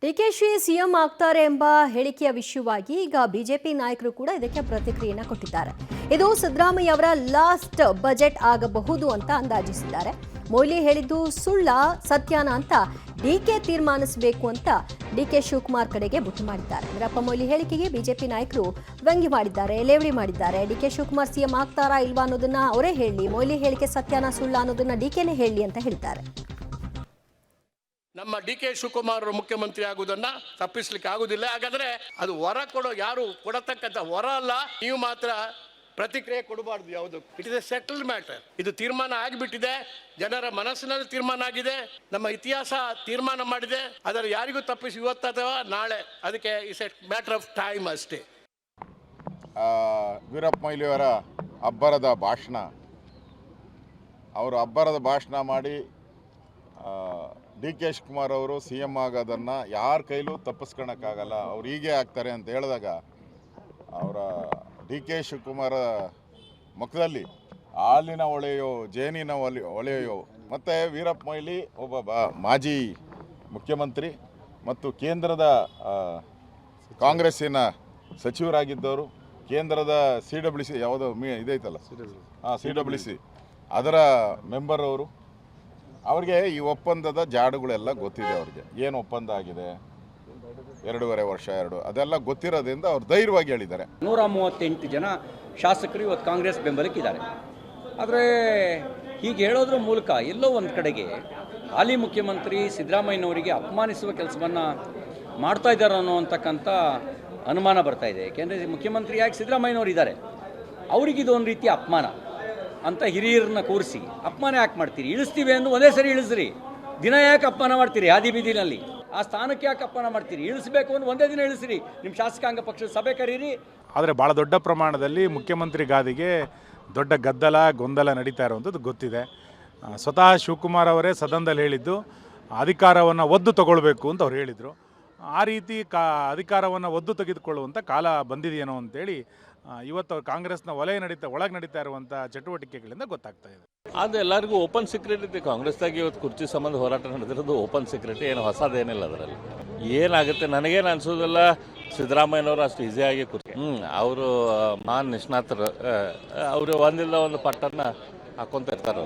DKShi CM ಆಗ್ತಾರೆ ಎಂಬ ಹೇಳಿಕೆಯ ವಿಷಯವಾಗಿ ಈಗ ಬಿಜೆಪಿ ನಾಯಕರು ಕೂಡ ಇದಕ್ಕೆ ಪ್ರತಿಕ್ರಿಯೆಯನ್ನು ಕೊಟ್ಟಿದ್ದಾರೆ. ಇದು ಸಿದ್ದರಾಮಯ್ಯ ಅವರ ಲಾಸ್ಟ್ ಬಜೆಟ್ ಆಗಬಹುದು ಅಂತ ಅಂದಾಜಿಸಿದ್ದಾರೆ. ಮೊಯ್ಲಿ ಹೇಳಿದ್ದು ಸುಳ್ಳ ಸತ್ಯಾನ ಅಂತ ಡಿಕೆ ತೀರ್ಮಾನಿಸಬೇಕು ಅಂತ ಡಿಕೆ ಶಿವಕುಮಾರ್ ಕಡೆಗೆ ಬುಟ್ಟಿ ಮಾಡಿದ್ದಾರೆ. ವೀರಪ್ಪ ಮೊಯ್ಲಿ ಹೇಳಿಕೆಗೆ ಬಿಜೆಪಿ ನಾಯಕರು ವ್ಯಂಗ್ಯ ಮಾಡಿದ್ದಾರೆ, ಲೇವಡಿ ಮಾಡಿದ್ದಾರೆ. ಡಿಕೆ ಶಿವಕುಮಾರ್ ಸಿಎಂ ಆಗ್ತಾರಾ ಇಲ್ವಾ ಅನ್ನೋದನ್ನ ಅವರೇ ಹೇಳಿ, ಮೊಯ್ಲಿ ಹೇಳಿಕೆ ಸತ್ಯಾನ ಸುಳ್ಳ ಅನ್ನೋದನ್ನ ಡಿಕೆನೇ ಹೇಳಿ ಅಂತ ಹೇಳಿದ್ದಾರೆ. ನಮ್ಮ ಡಿ ಕೆ ಶಿವಕುಮಾರ್ ಮುಖ್ಯಮಂತ್ರಿ ಆಗುವುದನ್ನ ತಪ್ಪಿಸ್ಲಿಕ್ಕೆ ಆಗುದಿಲ್ಲ. ಹಾಗಾದ್ರೆ ಅದು ವರ ಕೊಡೋ ಯಾರು ಕೊಡತಕ್ಕಂಥ ವರ ಅಲ್ಲ. ನೀವು ಮಾತ್ರ ಪ್ರತಿಕ್ರಿಯೆ ಕೊಡಬಾರ್ದು. ಯಾವುದು it is A settled matter. ಇದು ತೀರ್ಮಾನ ಆಗಿಬಿಟ್ಟಿದೆ, ಜನರ ಮನಸ್ಸಿನಲ್ಲಿ ತೀರ್ಮಾನ ಆಗಿದೆ, ನಮ್ಮ ಇತಿಹಾಸ ತೀರ್ಮಾನ ಮಾಡಿದೆ. ಅದರ ಯಾರಿಗೂ ತಪ್ಪಿಸಿ ಇವತ್ತು ಅಥವಾ ನಾಳೆ, ಅದಕ್ಕೆ it's A matter of time ಅಷ್ಟೇ. ವೀರಪ್ಪ ಮೊಯ್ಲಿಯವರ ಅಬ್ಬರದ ಭಾಷಣ, ಅವರು ಅಬ್ಬರದ ಭಾಷಣ ಮಾಡಿ ಡಿ ಕೆ ಶಿವಕುಮಾರ್ ಅವರು ಸಿ ಎಮ್ ಆಗೋದನ್ನು ಯಾರ ಕೈಲೂ ತಪ್ಪಿಸ್ಕೊಳಕ್ಕಾಗಲ್ಲ, ಅವ್ರು ಹೀಗೆ ಆಗ್ತಾರೆ ಅಂತ ಹೇಳಿದಾಗ ಅವರ ಡಿ ಕೆ ಶಿವಕುಮಾರ ಮುಖದಲ್ಲಿ ಹಾಲಿನ ಹೊಳೆಯೋ ಜೇನಿನ ಹೊಳೆಯೋ. ಮತ್ತು ವೀರಪ್ಪ ಮೊಯ್ಲಿ ಒಬ್ಬ ಮಾಜಿ ಮುಖ್ಯಮಂತ್ರಿ ಮತ್ತು ಕೇಂದ್ರದ ಕಾಂಗ್ರೆಸ್ಸಿನ ಸಚಿವರಾಗಿದ್ದವರು, ಕೇಂದ್ರದ CWC ಯಾವುದೋ ಇದೈತಲ್ಲ CWC ಅದರ ಮೆಂಬರ್ ಅವರು. ಅವ್ರಿಗೆ ಈ ಒಪ್ಪಂದದ ಜಾಡುಗಳೆಲ್ಲ ಗೊತ್ತಿದೆ. ಅವ್ರಿಗೆ ಏನು ಒಪ್ಪಂದ ಆಗಿದೆ, 2.5 ವರ್ಷ ಅದೆಲ್ಲ ಗೊತ್ತಿರೋದ್ರಿಂದ ಅವ್ರು ಧೈರ್ಯವಾಗಿ ಹೇಳಿದ್ದಾರೆ. 138 ಜನ ಶಾಸಕರು ಇವತ್ತು ಕಾಂಗ್ರೆಸ್ ಬೆಂಬಲಕ್ಕಿದ್ದಾರೆ. ಆದರೆ ಹೀಗೆ ಹೇಳೋದ್ರ ಮೂಲಕ ಎಲ್ಲೋ ಒಂದು ಕಡೆಗೆ ಹಾಲಿ ಮುಖ್ಯಮಂತ್ರಿ ಸಿದ್ದರಾಮಯ್ಯನವರಿಗೆ ಅಪಮಾನಿಸುವ ಕೆಲಸವನ್ನು ಮಾಡ್ತಾ ಇದ್ದಾರೆ ಅನ್ನೋಂತಕ್ಕಂಥ ಅನುಮಾನ ಬರ್ತಾ ಇದೆ. ಏಕೆಂದರೆ ಮುಖ್ಯಮಂತ್ರಿಯಾಗಿ ಸಿದ್ದರಾಮಯ್ಯನವರು ಇದ್ದಾರೆ, ಅವರಿಗಿದು ಒಂದು ರೀತಿಯ ಅಪಮಾನ ಅಂತ ಹಿರಿಯರನ್ನ ಕೂರಿಸಿ ಅಪಮಾನ ಯಾಕೆ ಮಾಡ್ತೀರಿ? ಇಳಿಸ್ತೀವಿ ಎಂದು ಒಂದೇ ಸರಿ ಇಳಿಸ್ರಿ. ದಿನ ಯಾಕೆ ಅಪಮಾನ ಮಾಡ್ತೀರಿ? ಹಾದಿ ಬೀದಿನಲ್ಲಿ ಆ ಸ್ಥಾನಕ್ಕೆ ಯಾಕೆ ಅಪಮಾನ ಮಾಡ್ತೀರಿ? ಇಳಿಸಬೇಕು ಅಂತ ಒಂದೇ ದಿನ ಇಳಿಸ್ರಿ. ನಿಮ್ಮ ಶಾಸಕಾಂಗ ಪಕ್ಷದ ಸಭೆ ಕರೀರಿ. ಆದರೆ ಭಾಳ ದೊಡ್ಡ ಪ್ರಮಾಣದಲ್ಲಿ ಮುಖ್ಯಮಂತ್ರಿ ಗಾದಿಗೆ ದೊಡ್ಡ ಗದ್ದಲ ಗೊಂದಲ ನಡೀತಾ ಇರುವಂಥದ್ದು ಗೊತ್ತಿದೆ. ಸ್ವತಃ ಶಿವಕುಮಾರ್ ಅವರೇ ಸದನದಲ್ಲಿ ಹೇಳಿದ್ದು ಅಧಿಕಾರವನ್ನು ಒದ್ದು ತಗೊಳ್ಬೇಕು ಅಂತ ಅವ್ರು ಹೇಳಿದರು. ಆ ರೀತಿ ಅಧಿಕಾರವನ್ನು ಒದ್ದು ತೆಗೆದುಕೊಳ್ಳುವಂಥ ಕಾಲ ಬಂದಿದೆಯೇನೋ ಅಂತೇಳಿ ಇವತ್ತು ಕಾಂಗ್ರೆಸ್ನ ಒಳಗೆ ನಡೀತಾ ಇರುವಂಥ ಚಟುವಟಿಕೆಗಳಿಂದ ಗೊತ್ತಾಗ್ತಾ ಇದೆ. ಅದು ಎಲ್ಲರಿಗೂ ಓಪನ್ ಸೀಕ್ರೆಟ್ ಇದೆ. ಕಾಂಗ್ರೆಸ್ದಾಗಿ ಇವತ್ತು ಕುರ್ಚಿ ಸಂಬಂಧ ಹೋರಾಟ ನಡೆದಿರೋದು ಓಪನ್ ಸೀಕ್ರೆಟ್, ಏನು ಹೊಸದೇನಿಲ್ಲ ಅದರಲ್ಲಿ. ಏನಾಗುತ್ತೆ ನನಗೇನು ಅನಿಸೋದಿಲ್ಲ, ಸಿದ್ದರಾಮಯ್ಯನವರು ಅಷ್ಟು ಈಸಿಯಾಗಿ ಅವರು ಮಹಾನ್ ನಿಷ್ಣಾತರು, ಅವರು ಒಂದಿಲ್ಲ ಒಂದು ಪಟ್ಟನ್ನು ಹಾಕ್ಕೊಂತ ಇರ್ತಾರೆ.